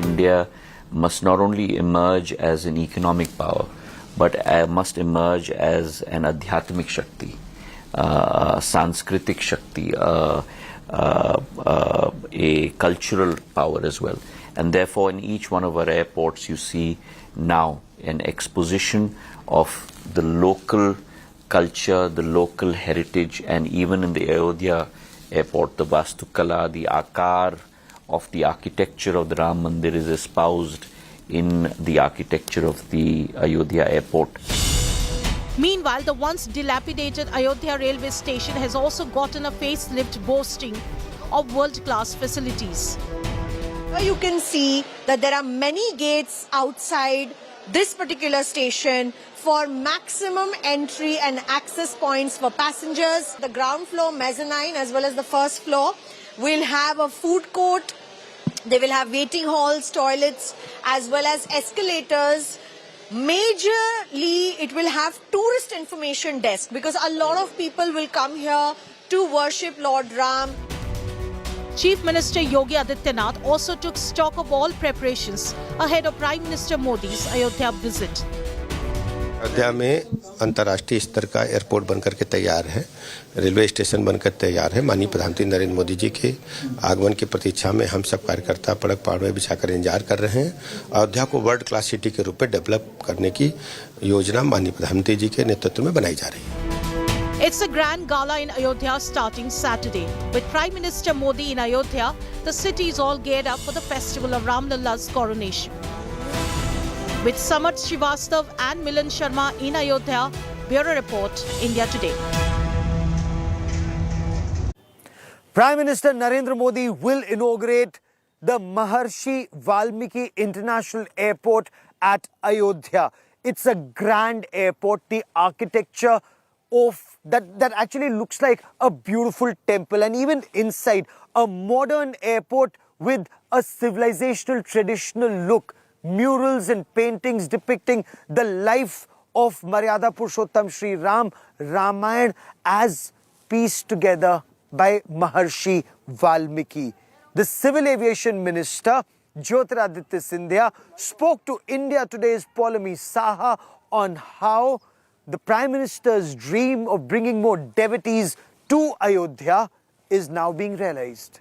D: India must not only emerge as an economic power, but must emerge as an Adhyatmik Shakti, Sanskritic Shakti, a cultural power as well. And therefore, in each one of our airports, you see now an exposition of the local culture, the local heritage, and even in the Ayodhya airport, the Vastukala, the Akar of the architecture of the Ram Mandir is espoused in the architecture of the Ayodhya airport.
A: Meanwhile, the once dilapidated Ayodhya railway station has also gotten a facelift boasting of world-class facilities.
U: You can see that there are many gates outside this particular station for maximum entry and access points for passengers. The ground floor mezzanine as well as the first floor will have a food court. They will have waiting halls, toilets, as well as escalators. Majorly, it will have tourist information desk because a lot of people will come here to worship Lord Ram.
A: Chief Minister Yogi Adityanath also took stock of all preparations ahead of Prime Minister Modi's Ayodhya visit.
M: Ayodhya में अंतर्राष्ट्रीय स्तर का airport बनकर के तैयार है, railway station बनकर तैयार है। माननीय प्रधानमंत्री नरेंद्र मोदी जी के आगमन की प्रतीक्षा में हम सब कार्यकर्ता पड़क पहाड़ में बिछाकर इंतजार कर रहे हैं। अयोध्या को वर्ल्ड क्लास सिटी के रूप में डेवलप करने की योजना माननीय प्रधानमंत्री जी के नेतृत्व में बनाई जा रही है।
A: It's a grand gala in Ayodhya starting Saturday. With Prime Minister Modi in Ayodhya, the city is all geared up for the festival of Ram Lalla's coronation. With Samarth Srivastav and Milan Sharma in Ayodhya, Bureau Report, India Today.
C: Prime Minister Narendra Modi will inaugurate the Maharshi Valmiki International Airport at Ayodhya. It's a grand airport. The architecture of that actually looks like a beautiful temple, and even inside a modern airport with a civilizational traditional look. Murals and paintings depicting the life of Maryada Purushottam Shri Ram, Ramayana as pieced together by Maharshi Valmiki. The Civil Aviation Minister Jyotiraditya Scindia spoke to India Today's Paulami Saha on how the Prime Minister's dream of bringing more devotees to Ayodhya is now being realized.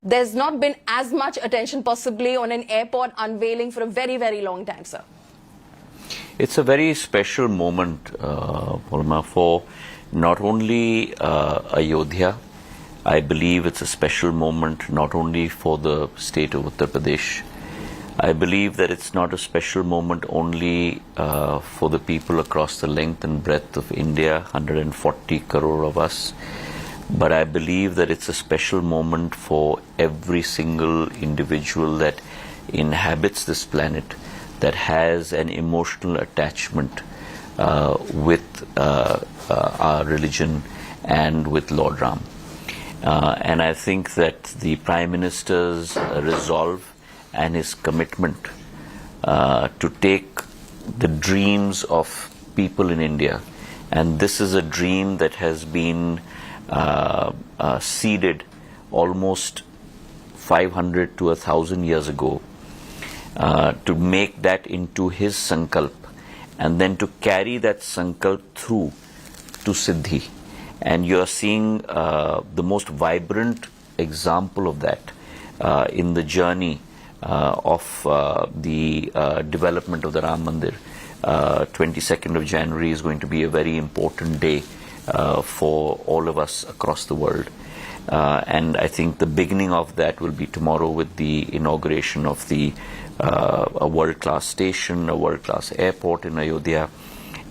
B: There's not been as much attention possibly on an airport unveiling for a very, very long time, sir.
D: It's a very special moment, Purma, for not only Ayodhya. I believe it's a special moment not only for the state of Uttar Pradesh. I believe that it's not a special moment only for the people across the length and breadth of India, 140 crore of us. But I believe that it's a special moment for every single individual that inhabits this planet, that has an emotional attachment with our religion and with Lord Ram. And I think that the Prime Minister's resolve and his commitment to take the dreams of people in India, and this is a dream that has been seeded almost 500 to 1,000 years ago, to make that into his sankalp and then to carry that sankalp through to Siddhi. And you are seeing the most vibrant example of that in the journey of the development of the Ram Mandir. 22nd of January is going to be a very important day for all of us across the world. And I think the beginning of that will be tomorrow with the inauguration of a world-class station, a world-class airport in Ayodhya.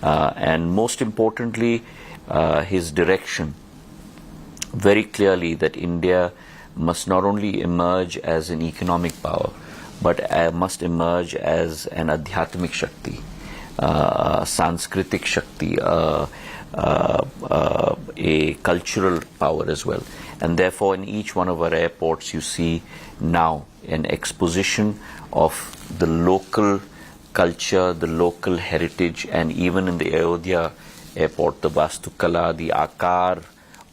D: And most importantly, his direction very clearly that India must not only emerge as an economic power, but must emerge as an adhyatmic shakti, sanskritic shakti, a cultural power as well. And therefore in each one of our airports you see now an exposition of the local culture, the local heritage, and even in the Ayodhya airport, the Vastukala, the Akar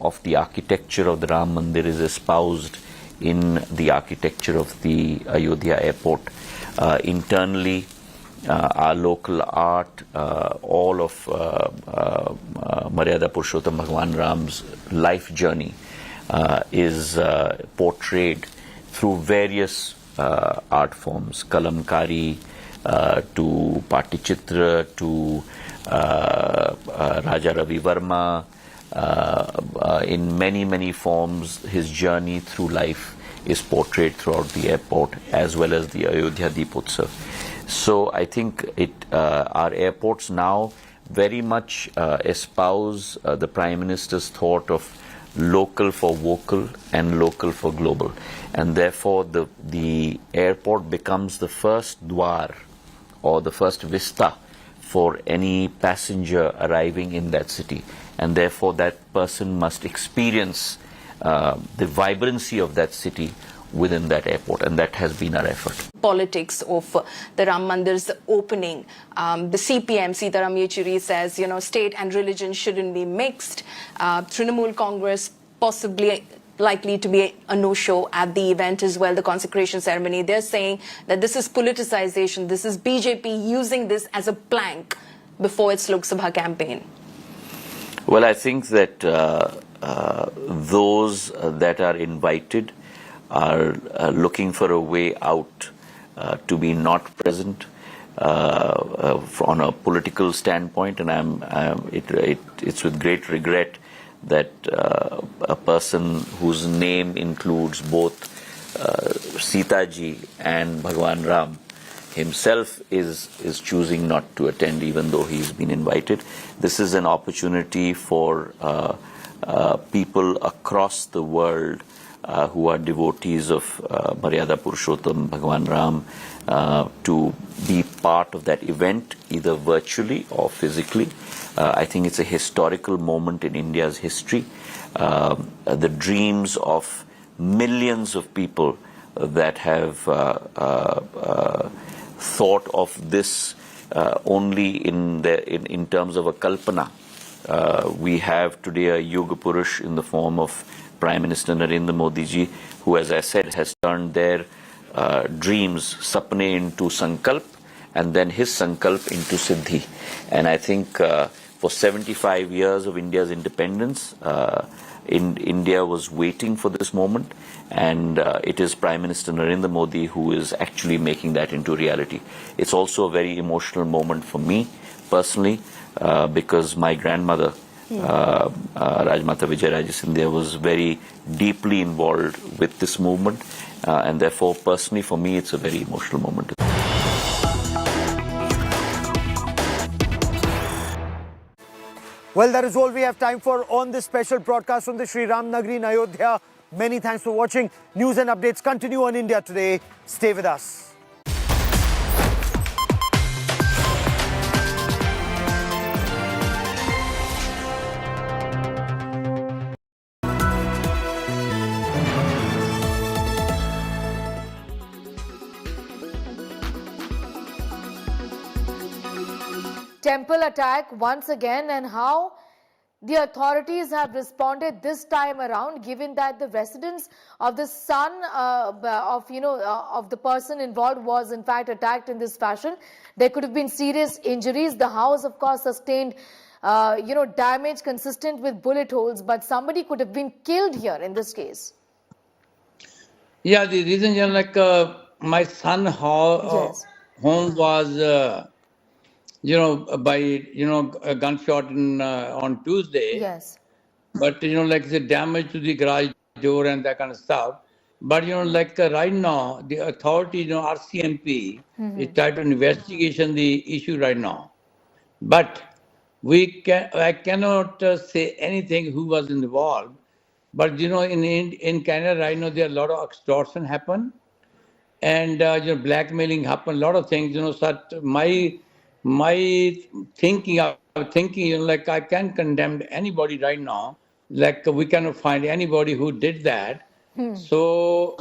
D: of the architecture of the Ram Mandir is espoused in the architecture of the Ayodhya airport. Internally, our local art, all of Maryada Purushottam Bhagwan Ram's life journey is portrayed through various art forms, kalamkari to patichitra to Raja Ravi Verma. In many forms, his journey through life is portrayed throughout the airport as well as the Ayodhya Deepotsav. So I think our airports now very much espouse the Prime Minister's thought of local for vocal and local for global, and therefore the airport becomes the first dwar or the first vista for any passenger arriving in that city, and therefore that person must experience the vibrancy of that city within that airport, and that has been our effort.
B: Politics of the Ram Mandir's opening. The CPM, Sitaram Yechuri, says, state and religion shouldn't be mixed. Trinamool Congress possibly likely to be a no-show at the event as well, the consecration ceremony. They're saying that this is politicization. This is BJP using this as a plank before its Lok Sabha campaign.
D: Well, I think that those that are invited are looking for a way out to be not present on a political standpoint, and it's with great regret that a person whose name includes both Sita ji and Bhagwan Ram himself is choosing not to attend, even though he's been invited. This is an opportunity for people across the world who are devotees of Maryada Purushottam, Bhagwan Ram, to be part of that event, either virtually or physically. I think it's a historical moment in India's history. The dreams of millions of people that have thought of this only in terms of a kalpana. We have today a Yuga Purush in the form of Prime Minister Narendra Modi ji, who, as I said, has turned their dreams, sapne, into sankalp, and then his sankalp into siddhi. And I think for 75 years of India's independence, India was waiting for this moment, and it is Prime Minister Narendra Modi who is actually making that into reality. It's also a very emotional moment for me personally, because my grandmother, Rajmata Vijayaraje Scindia, was very deeply involved with this movement, and therefore personally for me it's a very emotional moment.
C: Well, that is all we have time for on this special broadcast from the Sri Ram Nagari in Ayodhya. Many thanks for watching. News and updates continue on India Today. Stay with us.
F: Temple attack once again, and how the authorities have responded this time around, given that the residence of the son of the person involved was in fact attacked in this fashion. There could have been serious injuries. The house, of course, sustained damage consistent with bullet holes, but somebody could have been killed here in this case.
V: Yeah, the reason, my son home was by a gunshot on Tuesday.
F: Yes.
V: But the damage to the garage door and that kind of stuff. But right now, the authority, RCMP, is trying to investigation the issue right now. But I cannot say anything who was involved. But in Canada right now, there are a lot of extortion happen, and blackmailing happen. A lot of things. My thinking, I can't condemn anybody right now. We cannot find anybody who did that. So,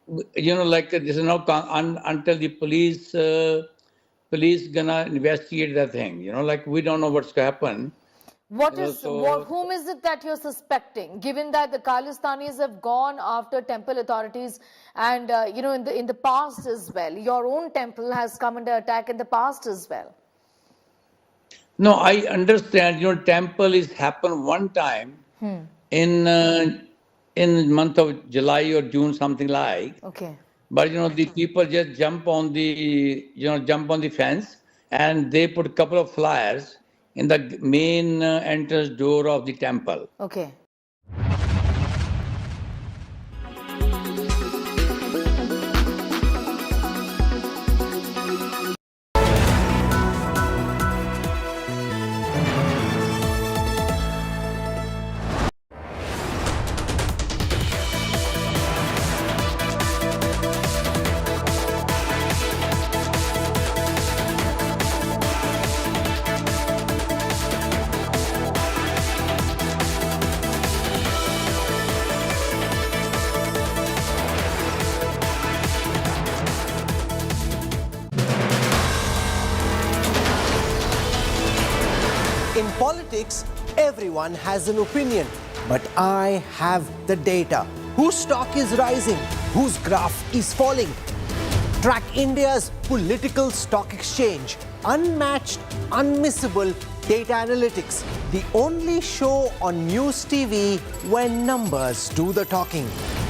V: this is not until the police gonna investigate that thing. We don't know what's gonna happen.
F: Whom is it that you're suspecting, given that the Khalistanis have gone after temple authorities and, in the past as well? Your own temple has come under attack in the past as well.
V: No, I understand. Temple is happened one time in the month of July or June, something like.
F: Okay.
V: But, the people just jump on the fence, and they put a couple of flyers in the main entrance door of the temple.
F: Okay.
G: In politics, everyone has an opinion, but I have the data. Whose stock is rising? Whose graph is falling? Track India's political stock exchange. Unmatched, unmissable data analytics. The only show on News TV when numbers do the talking.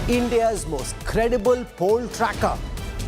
G: India's most credible poll tracker.